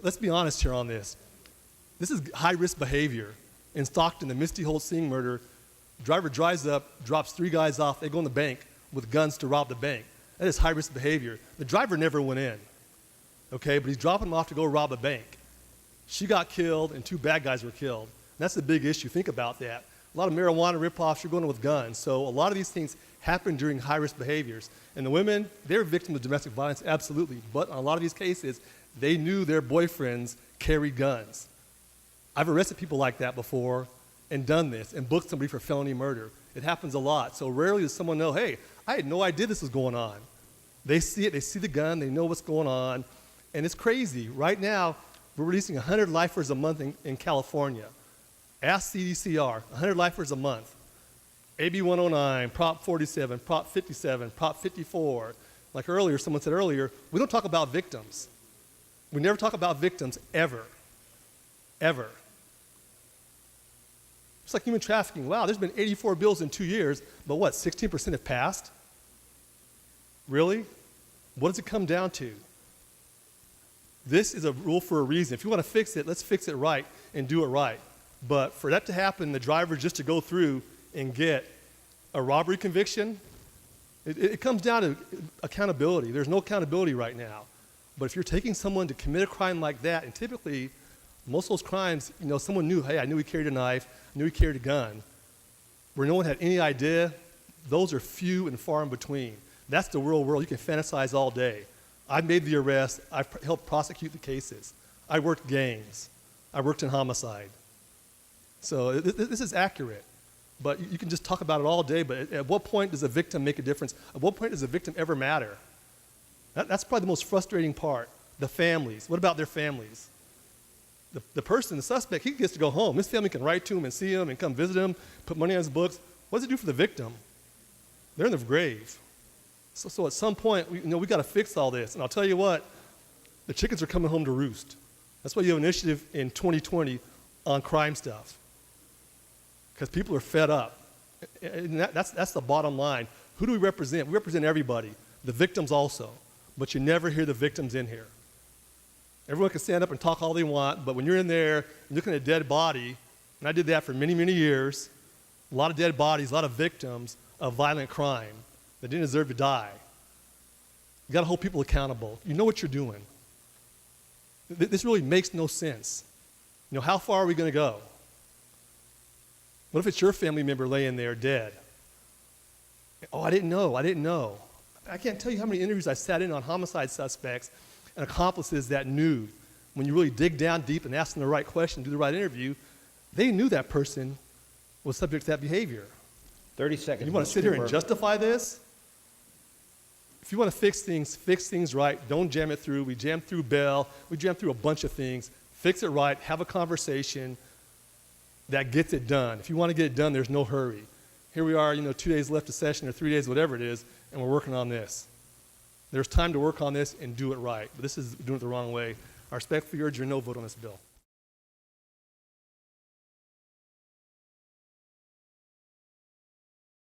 let's be honest here on this. This is high-risk behavior. In Stockton, the Misty Holt Singh murder, driver drives up, drops 3 guys off, they go in the bank with guns to rob the bank. That is high-risk behavior. The driver never went in, okay, but he's dropping them off to go rob a bank. She got killed and 2 bad guys were killed. And that's the big issue. Think about that. A lot of marijuana rip-offs, you're going in with guns. So a lot of these things happen during high-risk behaviors. And the women, they're victims of domestic violence, absolutely. But in a lot of these cases, they knew their boyfriends carried guns. I've arrested people like that before and done this and booked somebody for felony murder. It happens a lot. So rarely does someone know, hey, I had no idea this was going on. They see it, they see the gun, they know what's going on. And it's crazy. Right now, we're releasing 100 lifers a month in California. Ask CDCR, 100 lifers a month. AB 109, Prop 47, Prop 57, Prop 54. Like earlier, someone said earlier, we don't talk about victims. We never talk about victims, ever. Ever. It's like human trafficking. Wow, there's been 84 bills in 2 years, but what, 16% have passed? Really? What does it come down to? This is a rule for a reason. If you want to fix it, let's fix it right and do it right. But for that to happen, the driver just to go through and get a robbery conviction, it comes down to accountability. There's no accountability right now. But if you're taking someone to commit a crime like that, and typically, most of those crimes, you know, someone knew, hey, I knew he carried a knife, I knew he carried a gun, where no one had any idea, those are few and far in between. That's the real world. You can fantasize all day. I made the arrest. I helped prosecute the cases. I worked gangs. I worked in homicide. So this is accurate. But you can just talk about it all day, but at what point does a victim make a difference? At what point does a victim ever matter? That's probably the most frustrating part. The families. What about their families? The person, the suspect, he gets to go home. His family can write to him and see him and come visit him, put money on his books. What does it do for the victim? They're in the grave. So at some point, we got to fix all this. And I'll tell you what, the chickens are coming home to roost. That's why you have an initiative in 2020 on crime stuff. Because people are fed up. And that's the bottom line. Who do we represent? We represent everybody, the victims also. But you never hear the victims in here. Everyone can stand up and talk all they want, but when you're in there looking at a dead body, and I did that for many, many years, a lot of dead bodies, a lot of victims of violent crime that didn't deserve to die. You got to hold people accountable. You know what you're doing. This really makes no sense. You know, how far are we going to go? What if it's your family member laying there dead? Oh, I didn't know. I can't tell you how many interviews I sat in on homicide suspects and accomplices that knew. When you really dig down deep and ask them the right question, do the right interview, they knew that person was subject to that behavior. 30 seconds. You want to sit here and justify this? If you want to fix things right. Don't jam it through. We jammed through bail. We jammed through a bunch of things. Fix it right. Have a conversation that gets it done. If you want to get it done, there's no hurry. Here we are, 2 days left of session or 3 days, whatever it is, and we're working on this. There's time to work on this and do it right. But this is doing it the wrong way. I respectfully urge your no vote on this bill.